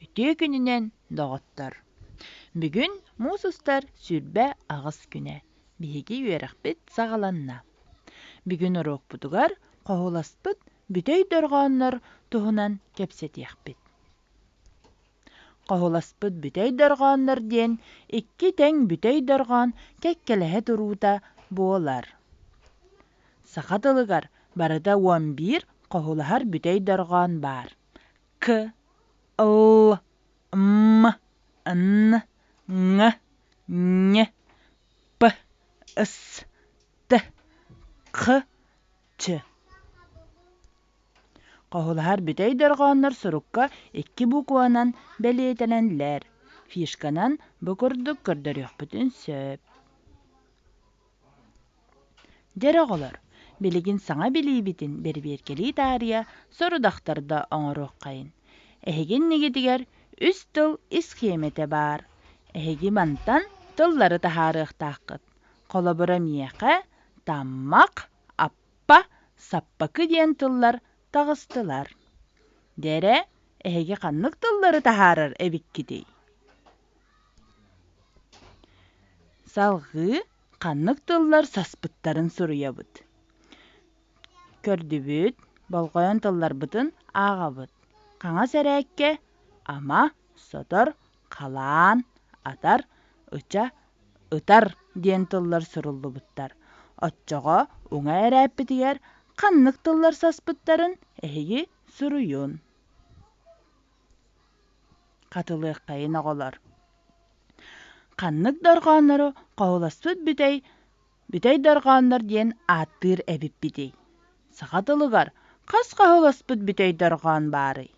үтүө күнүнен доҕоттор. Бүгүн муусустар сүрбэ аҕыс күнэ, биһиги үөрэхпит саҕаланна. Бүгүн уруокпутугар хоһуласпыт бүтэй дорҕооннор туһунан кэпсэтиэхпит. Хоһуласпыт бүтэй дорҕооннор диэн икки тэҥ бүтэй дорҕоон кэккэлэһэ туруута буолар. Саха тылыгар барыта 11 хоһулаһар бүтэй дорҕоон баар. К, Л, М, Н, Ң, Ñ, П, С, Т, Х, Ч. Хоһулаһар бүтэй дорҕооннор сурукка 2 букванан бэлиэтэнэнлэр. Фишканан бу курдук көрдөрүөхпүтүн сөп. Дэр оҕолор, билигин саҥа билиибитин бербиэркэлии таарыйа сорудахтарда оҥоруоххайын. Эһигин нигитигэр 3 тыл исхиэмэтэ баар. Эһиги мантан тыллары таһаарыахтааххыт. Холобура миэхэ, таммак, аппа, саппакы диэн тыллар таҕыстылар. Дэрэ, эһиги ханнык тыллары таһаарар эбиккитий. Салгыы ханнык тыллар саспыттарын суруйабыт. Көрдүбүт, болҕойон тылларбытын ааҕабыт. Хаҥа сэрээккэ ама, сотор, халаан, атар, ыча, ытар диэн тыллар суруллубуттар. Оччоҕо уҥа эрээппитигэр ханнык тыллар саспыттарын эһиги суруйуун. Хатылыаххайын оҕолор. Ханнык дорҕооннору хоһуласпыт бүтэй дорҕооннор диэн ааттыыр эбиппитий. Саха тылыгар хас хоһуласпыт бүтэй дорҕоон баарый.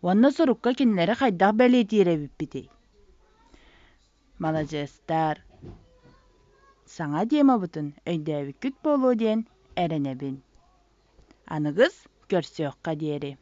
Уонна сурукка кинилэри хайдах бэлиэтиир эбиппитий. Малажыастар, саҥа диэмабытын өйдөөбүккүт буолуо диэн эрэнэбин. Аныгыс көрсүөххэ диэри.